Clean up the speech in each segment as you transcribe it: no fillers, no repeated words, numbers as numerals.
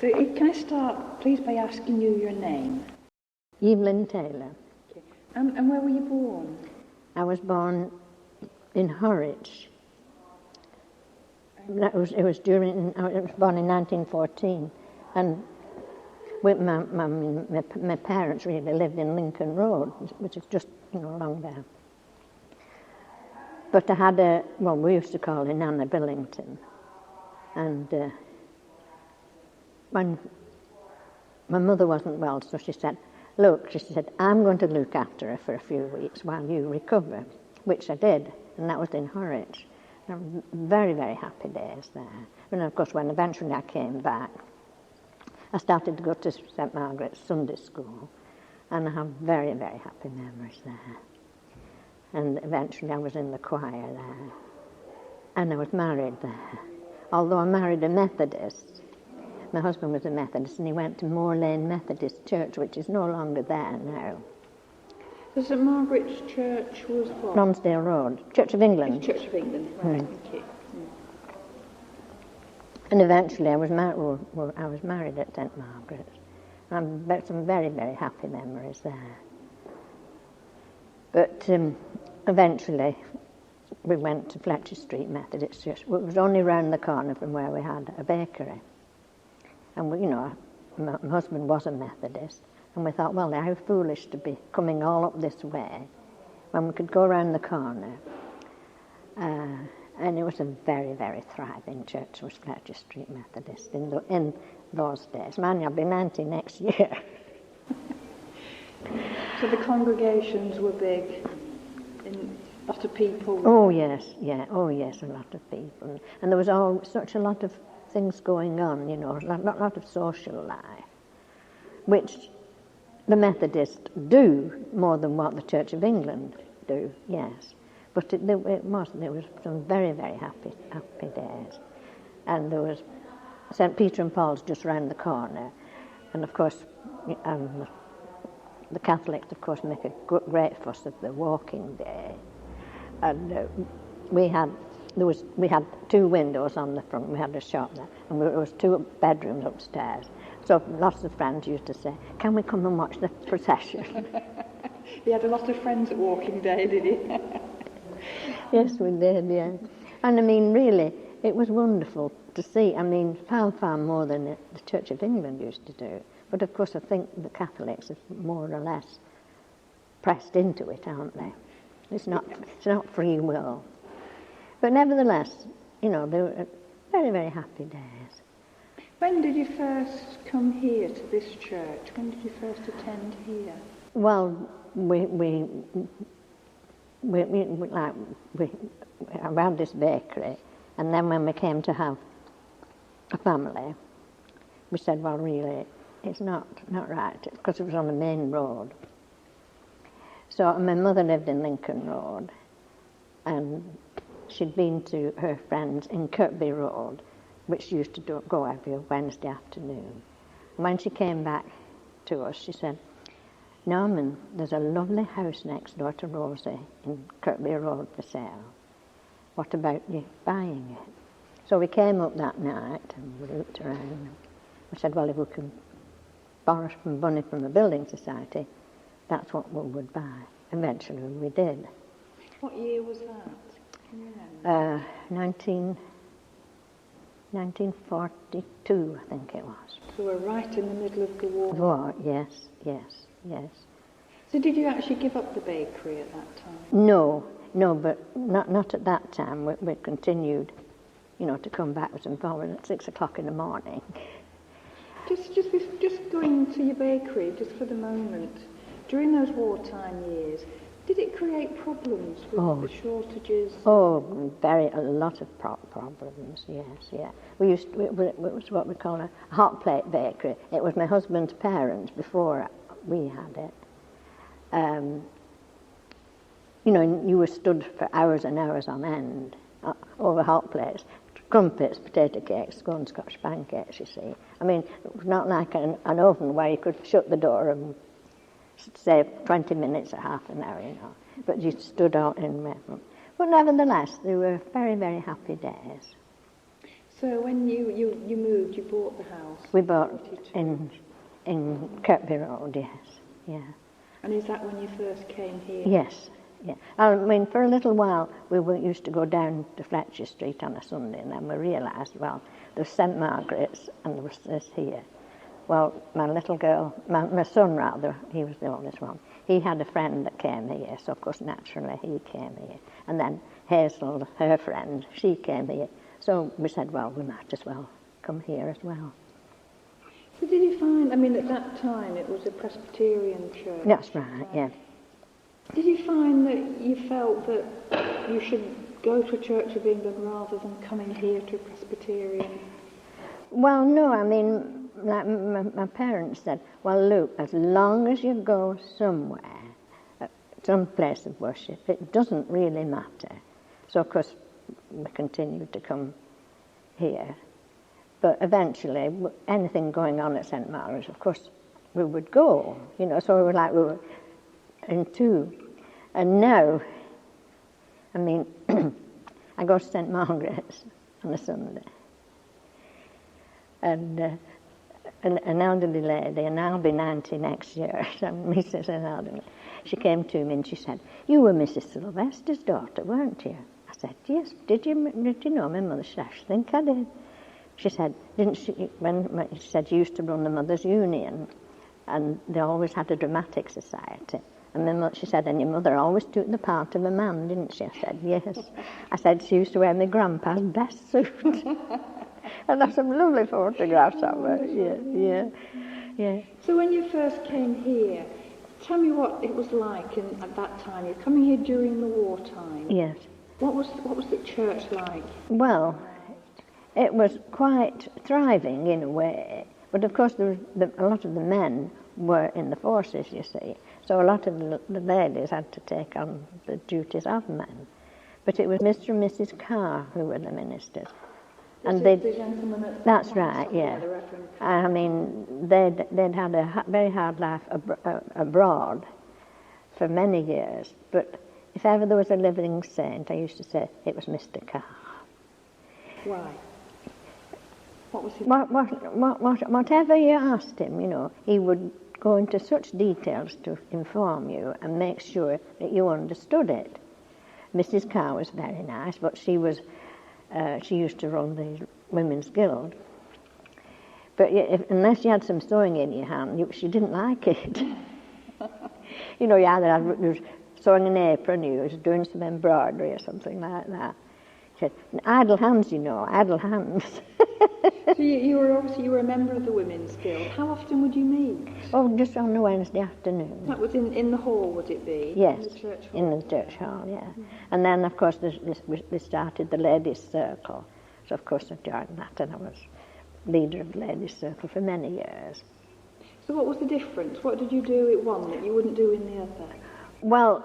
So can I start, please, by asking you your name? Evelyn Taylor. Okay. And where were you born? I was born in Horwich. I was born in 1914, and with my parents really lived in Lincoln Road, which is just along there. But I had we used to call her Nana Billington, and when my mother wasn't well, so she said, "Look," she said, "I'm going to look after her for a few weeks while you recover," which I did, and that was in Horwich. Very, very happy days there. And of course, when eventually I came back, I started to go to St Margaret's Sunday School, and I have very, very happy memories there. And eventually I was in the choir there, and I was married there. Although I married a Methodist, my husband was a Methodist, and he went to Moor Lane Methodist Church, which is no longer there now. So St Margaret's Church was what? Lonsdale Road, Church of England. Church of England, right, thank you. And eventually I was married at St Margaret's. Some very, very happy memories there. But eventually we went to Fletcher Street Methodist Church. It was only round the corner from where we had a bakery. And my husband was a Methodist, and we thought, well, how foolish to be coming all up this way when we could go round the corner. And it was a very, very thriving church, was Fletcher Street Methodist in those days. Man, I'll be 90 next year. So the congregations were big, a lot of people? Oh yes, a lot of people. And there was such a lot of things going on, a lot of social life, which the Methodists do more than what the Church of England do, yes. But there was some very, very happy days. And there was St Peter and Paul's just round the corner. And of course, the Catholics, of course, make a great fuss of the walking day. And we had 2 windows on the front. We had a shop there, and there was 2 bedrooms upstairs. So lots of friends used to say, "Can we come and watch the procession?" You had a lot of friends at Walking Day, did you? Yes, we did, yeah. And I mean, really, it was wonderful to see. I mean, far more than the Church of England used to do. But of course, I think the Catholics have more or less pressed into it, aren't they? It's not free will. But nevertheless, they were very, very happy days. When did you first come here to this church? When did you first attend here? Well, we around this bakery, and then when we came to have a family, we said, well, really, it's not right, because it was on the main road. So my mother lived in Lincoln Road, and she'd been to her friends in Kirkby Road, which used to go every Wednesday afternoon. And when she came back to us, she said, "Norman, there's a lovely house next door to Rosie in Kirkby Road for sale. What about you buying it?" So we came up that night and we looked around. We said, well, if we could borrow some money from the building society, that's what we would buy. Eventually we did. What year was that? Can you remember? 1942, I think it was. So we're right in the middle of the war. War, yes. So did you actually give up the bakery at that time? No, but not at that time. We continued, to come backwards and forwards at 6 o'clock in the morning. Just going to your bakery, just for the moment, during those wartime years, did it create problems with the shortages? Oh, a lot of problems, yes, yeah. It was what we call a hot plate bakery. It was my husband's parents before we had it. You were stood for hours and hours on end over hot plates. Crumpets, potato cakes, scone Scotch pancakes, you see. I mean, it was not like an oven where you could shut the door and say 20 minutes or half an hour, but you stood out in. But nevertheless, they were very, very happy days. So when you moved, you bought the house? We bought 42. in Kirkby Road, yes, yeah. And is that when you first came here? Yes, yeah. I mean, for a little while, used to go down to Fletcher Street on a Sunday, and then we realised, well, there's St Margaret's and there was this here. Well, my little girl, my son rather, he was the oldest one, he had a friend that came here, so of course naturally he came here. And then Hazel, her friend, she came here. So we said, well, we might as well come here as well. So did you find, I mean, at that time it was a Presbyterian church? That's right, yeah. Did you find that you felt that you should go to a Church of England rather than coming here to a Presbyterian? Well, no, I mean, like my parents said, well, look, as long as you go somewhere, some place of worship, it doesn't really matter. So, of course, we continued to come here. But eventually, anything going on at St Margaret's, of course, we would go, you know, so we were in two. And now, I mean, I go to St Margaret's on a Sunday. And an elderly lady, and I'll be 90 next year, so Mrs. an elderly, she came to me and she said, you were Mrs. Sylvester's daughter, weren't you? I said, yes. Did you know my mother? She said, I think I did. She said, didn't she, when she said she used to run the Mothers' Union, and they always had a dramatic society. And my mother, she said, and your mother always took the part of a man, didn't she? I said, yes. I said, she used to wear my grandpa's best suit. And there's some lovely photographs of her, yeah. So when you first came here, tell me what it was like at that time. You're coming here during the wartime. Yes. What was the church like? Well, it was quite thriving in a way, but of course a lot of the men were in the forces, you see, so a lot of the ladies had to take on the duties of men. But it was Mr. and Mrs. Carr who were the ministers. And the gentleman at that's right, yeah. I mean, they'd had a very hard life abroad for many years, but if ever there was a living saint, I used to say it was Mr. Carr. Why? What was he? Whatever you asked him, you know, he would go into such details to inform you and make sure that you understood it. Mrs. Carr was very nice, but she used to run the Women's Guild. But unless you had some sewing in your hand, she didn't like it. You know, you was sewing an apron, you was doing some embroidery or something like that. She said, idle hands, you know, idle hands. So you were a member of the Women's Guild. How often would you meet? Oh, just on a Wednesday afternoon. That was in the hall, would it be? Yes, in the church hall. In the church hall, yeah. And then, of course, we started the ladies' circle. So, of course, I joined that, and I was leader of the ladies' circle for many years. So what was the difference? What did you do at one that you wouldn't do in the other? Well,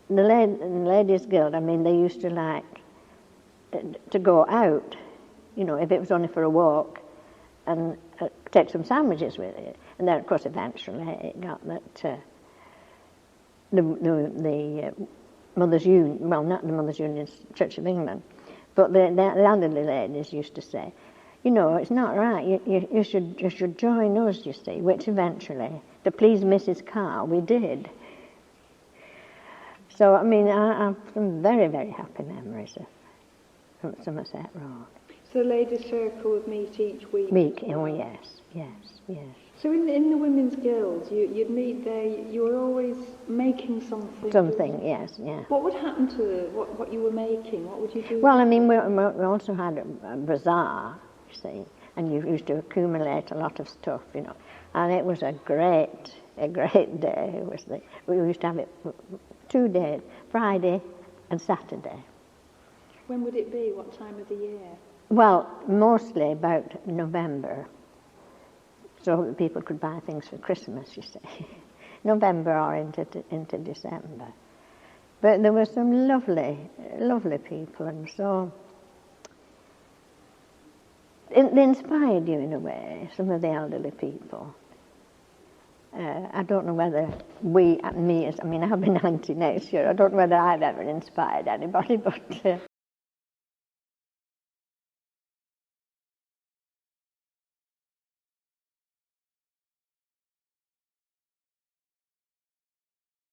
the ladies' guild, I mean, they used to like to go out, you know, if it was only for a walk, and take some sandwiches with it. And then, of course, eventually it got that the Mothers' Union, well, not the Mothers' Union, Church of England, but the elderly ladies used to say, you know, it's not right, you should join us, you see, which eventually, to please Mrs. Carr, we did. So, I mean, I have some very, very happy memories of Somerset Road. So the ladies' circle would meet each week? Oh, yes. So in the Women's Guilds, you'd meet there, you were always making something? Something, yes, yeah. What would happen to what you were making? What would you do? Well, I mean, we also had a bazaar, you see, and you used to accumulate a lot of stuff, you know. And it was a great day. We used to have it 2 days, Friday and Saturday. When would it be? What time of the year? Well, mostly about November, so that people could buy things for Christmas, you see. November or into December. But there were some lovely people, and so they inspired you in a way, some of the elderly people. I don't know whether I mean, I'll be 90 next year, I don't know whether I've ever inspired anybody, but